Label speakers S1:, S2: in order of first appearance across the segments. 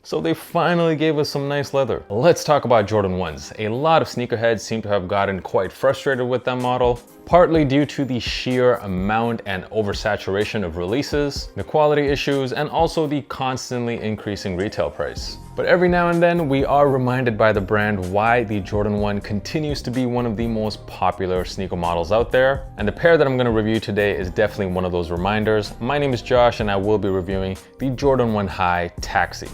S1: So they finally gave us some nice leather. Let's talk about Jordan 1s. A lot of sneakerheads seem to have gotten quite frustrated with that model, partly due to the sheer amount and oversaturation of releases, the quality issues, and also the constantly increasing retail price. But every now and then we are reminded by the brand why the Jordan 1 continues to be one of the most popular sneaker models out there. And the pair that I'm going to review today is definitely one of those reminders. My name is Josh and I will be reviewing the Jordan 1 High Taxi.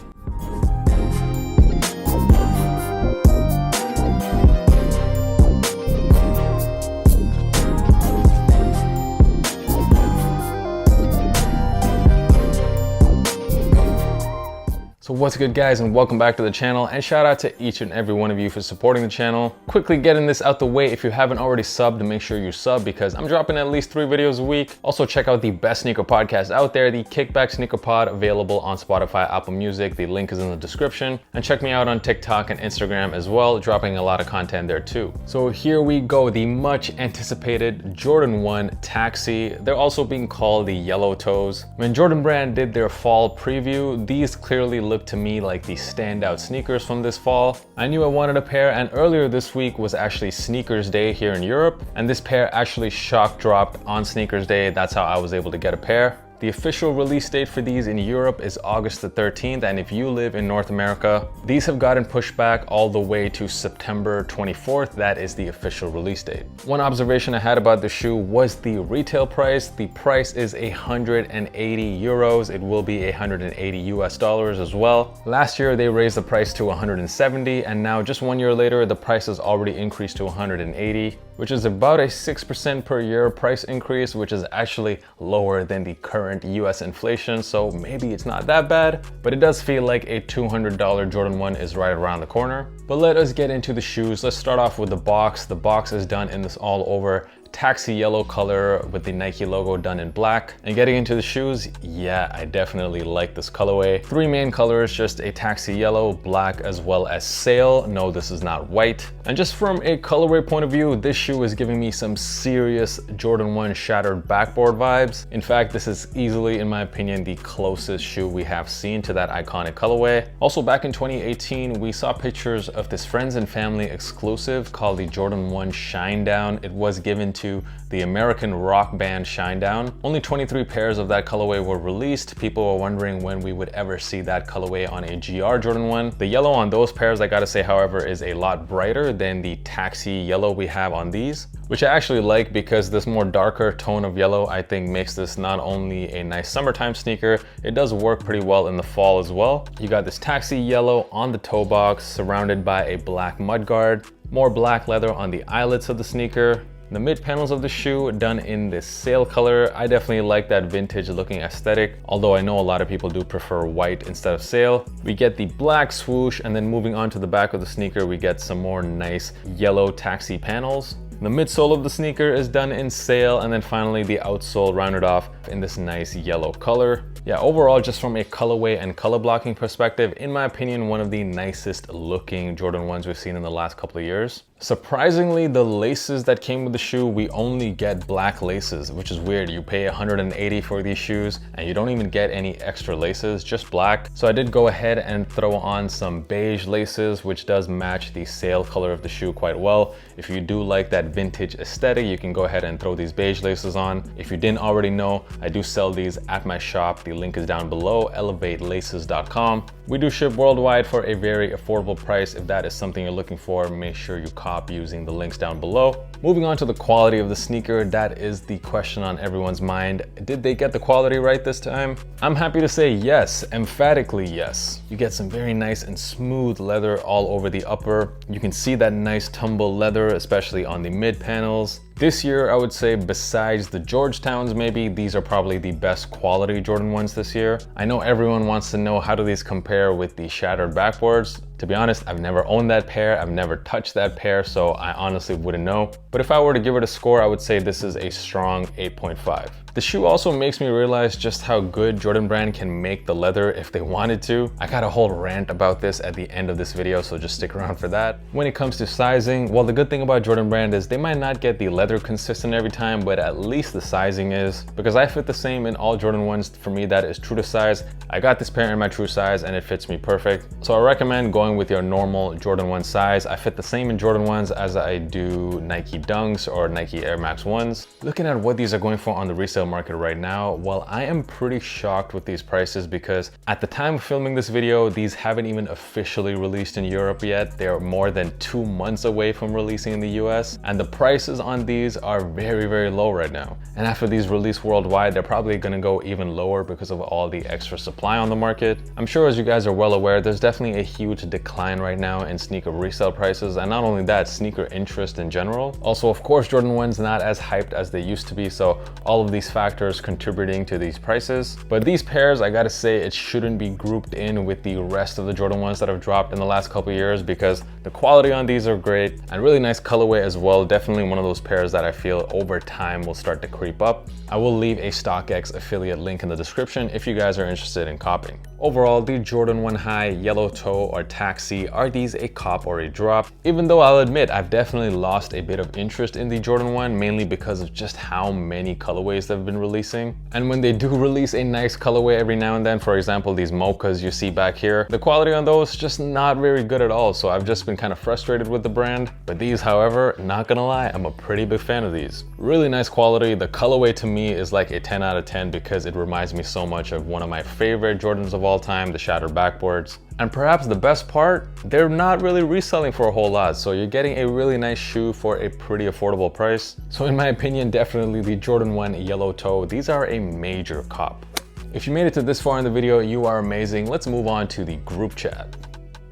S1: So what's good, guys, and welcome back to the channel, and shout out to each and every one of you for supporting the channel. Quickly getting this out the way, if you haven't already subbed, make sure you sub because I'm dropping at least 3 videos a week. Also check out the best sneaker podcast out there, the Kickback Sneaker Pod, available on Spotify, Apple Music. The link is in the description. And check me out on TikTok and Instagram as well, dropping a lot of content there too. So here we go, the much anticipated Jordan 1 Taxi. They're also being called the Yellow Toes. When Jordan Brand did their fall preview, these clearly looked to me like the standout sneakers from this fall. I knew I wanted a pair, and earlier this week was actually Sneakers Day here in Europe, and this pair actually shock dropped on Sneakers Day. That's how I was able to get a pair. The official release date for these in Europe is August the 13th, and if you live in North America, these have gotten pushed back all the way to September 24th. That is the official release date. One observation I had about the shoe was the retail price. The price is 180 euros. It will be 180 US dollars as well. Last year, they raised the price to 170, and now just 1 year later, the price has already increased to 180, which is about a 6% per year price increase, which is actually lower than the current US inflation, so maybe it's not that bad, but it does feel like a $200 Jordan 1 is right around the corner. But let us get into the shoes. Let's start off with the box. The box is done in this all over taxi yellow color with the Nike logo done in black. And getting into the shoes, yeah, I definitely like this colorway. 3 main colors, just a taxi yellow, black, as well as sail. No, this is not white. And just from a colorway point of view, this shoe is giving me some serious Jordan 1 shattered backboard vibes. In fact, this is easily, in my opinion, the closest shoe we have seen to that iconic colorway. Also, back in 2018, we saw pictures of this friends and family exclusive called the Jordan 1 Shinedown. It was given to the American rock band Shinedown. Only 23 pairs of that colorway were released. People were wondering when we would ever see that colorway on a GR Jordan 1. The yellow on those pairs, I gotta say, however, is a lot brighter than the taxi yellow we have on these, which I actually like because this more darker tone of yellow, I think, makes this not only a nice summertime sneaker, it does work pretty well in the fall as well. You got this taxi yellow on the toe box, surrounded by a black mudguard, more black leather on the eyelets of the sneaker. The mid panels of the shoe done in this sail color. I definitely like that vintage looking aesthetic, although I know a lot of people do prefer white instead of sail. We get the black swoosh, and then moving on to the back of the sneaker, we get some more nice yellow taxi panels. The midsole of the sneaker is done in sail, and then finally the outsole rounded off in this nice yellow color. Yeah, overall, just from a colorway and color blocking perspective, in my opinion, one of the nicest looking Jordan 1s we've seen in the last couple of years. Surprisingly, the laces that came with the shoe, we only get black laces, which is weird. You pay 180 for these shoes and you don't even get any extra laces, just black. So I did go ahead and throw on some beige laces, which does match the sail color of the shoe quite well. If you do like that vintage aesthetic, you can go ahead and throw these beige laces on. If you didn't already know, I do sell these at my shop. The link is down below, elevatelaces.com. We do ship worldwide for a very affordable price. If that is something you're looking for, make sure you cop using the links down below. Moving on to the quality of the sneaker, that is the question on everyone's mind. Did they get the quality right this time? I'm happy to say yes, emphatically yes. You get some very nice and smooth leather all over the upper. You can see that nice tumble leather, especially on the mid panels. This year, I would say, besides the Georgetowns maybe, these are probably the best quality Jordan 1s this year. I know everyone wants to know, how do these compare with the shattered backboards? To be honest, I've never owned that pair, I've never touched that pair, so I honestly wouldn't know. But if I were to give it a score, I would say this is a strong 8.5. The shoe also makes me realize just how good Jordan Brand can make the leather if they wanted to. I got a whole rant about this at the end of this video, so just stick around for that. When it comes to sizing, well, the good thing about Jordan Brand is they might not get the leather consistent every time, but at least the sizing is. Because I fit the same in all Jordan 1s, for me that is true to size. I got this pair in my true size and it fits me perfect. So I recommend going with your normal Jordan 1 size. I fit the same in Jordan 1s as I do Nike Dunks or Nike Air Max 1s. Looking at what these are going for on the resale market right now, well, I am pretty shocked with these prices because at the time of filming this video, these haven't even officially released in Europe yet. They're more than 2 months away from releasing in the US, and the prices on these are very, very low right now. And after these release worldwide, they're probably gonna go even lower because of all the extra supply on the market. I'm sure, as you guys are well aware, there's definitely a huge decline right now in sneaker resale prices, and not only that, sneaker interest in general. Also, of course, Jordan 1's not as hyped as they used to be, so all of these factors contributing to these prices. But these pairs, I gotta say, it shouldn't be grouped in with the rest of the Jordan 1s that have dropped in the last couple years, because the quality on these are great and really nice colorway as well. Definitely one of those pairs that I feel over time will start to creep up. I will leave a StockX affiliate link in the description if you guys are interested in copying. Overall, the Jordan 1 High, Yellow Toe, or Taxi, are these a cop or a drop? Even though I'll admit I've definitely lost a bit of interest in the Jordan 1, mainly because of just how many colorways they've been releasing. And when they do release a nice colorway every now and then, for example, these mochas you see back here, the quality on those just not very good at all. So I've just been kind of frustrated with the brand. But these, however, not gonna lie, I'm a pretty big fan of these. Really nice quality. The colorway to me is like a 10 out of 10 because it reminds me so much of one of my favorite Jordans of all time, the shattered backboards. And perhaps the best part, they're not really reselling for a whole lot, so you're getting a really nice shoe for a pretty affordable price. So in my opinion, definitely the Jordan 1 Yellow Toe, these are a major cop. If you made it to this far in the video, you are amazing. Let's move on to the group chat.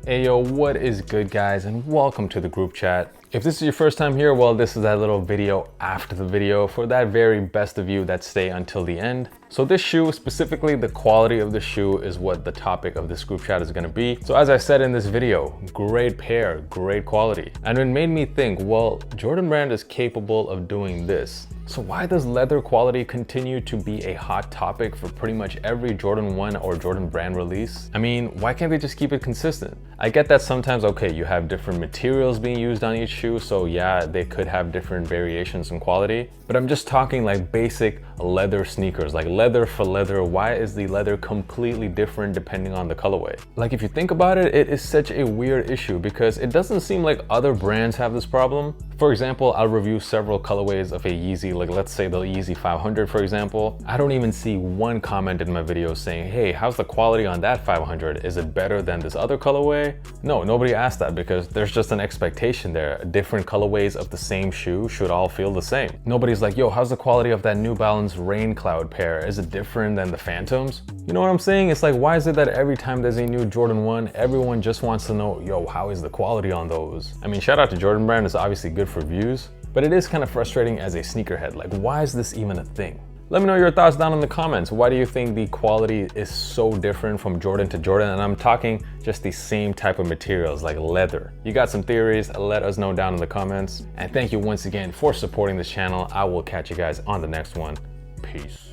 S1: Hey yo, what is good guys, and welcome to the group chat. If this is your first time here, well, this is that little video after the video for that very best of you that stay until the end. So this shoe, specifically the quality of the shoe, is what the topic of this group chat is gonna be. So as I said in this video, great pair, great quality. And it made me think, well, Jordan Brand is capable of doing this. So why does leather quality continue to be a hot topic for pretty much every Jordan 1 or Jordan Brand release? I mean, why can't they just keep it consistent? I get that sometimes, okay, you have different materials being used on each shoe, so yeah, they could have different variations in quality. But I'm just talking like basic leather sneakers, like leather for leather. Why is the leather completely different depending on the colorway? Like if you think about it, it is such a weird issue because it doesn't seem like other brands have this problem. For example, I'll review several colorways of a Yeezy, like let's say the Yeezy 500 for example. I don't even see one comment in my video saying, hey, how's the quality on that 500? Is it better than this other colorway? No, nobody asked that because there's just an expectation there. Different colorways of the same shoe should all feel the same. Nobody's like, yo, how's the quality of that New Balance Rain Cloud pair? Is it different than the Phantoms? You know what I'm saying? It's like, why is it that every time there's a new Jordan 1, everyone just wants to know, yo, how is the quality on those? I mean, shout out to Jordan Brand, it's obviously good for views, but it is kind of frustrating as a sneakerhead. Like, why is this even a thing? Let me know your thoughts down in the comments. Why do you think the quality is so different from Jordan to Jordan? And I'm talking just the same type of materials like leather. You got some theories? Let us know down in the comments. And thank you once again for supporting this channel. I will catch you guys on the next one. Peace.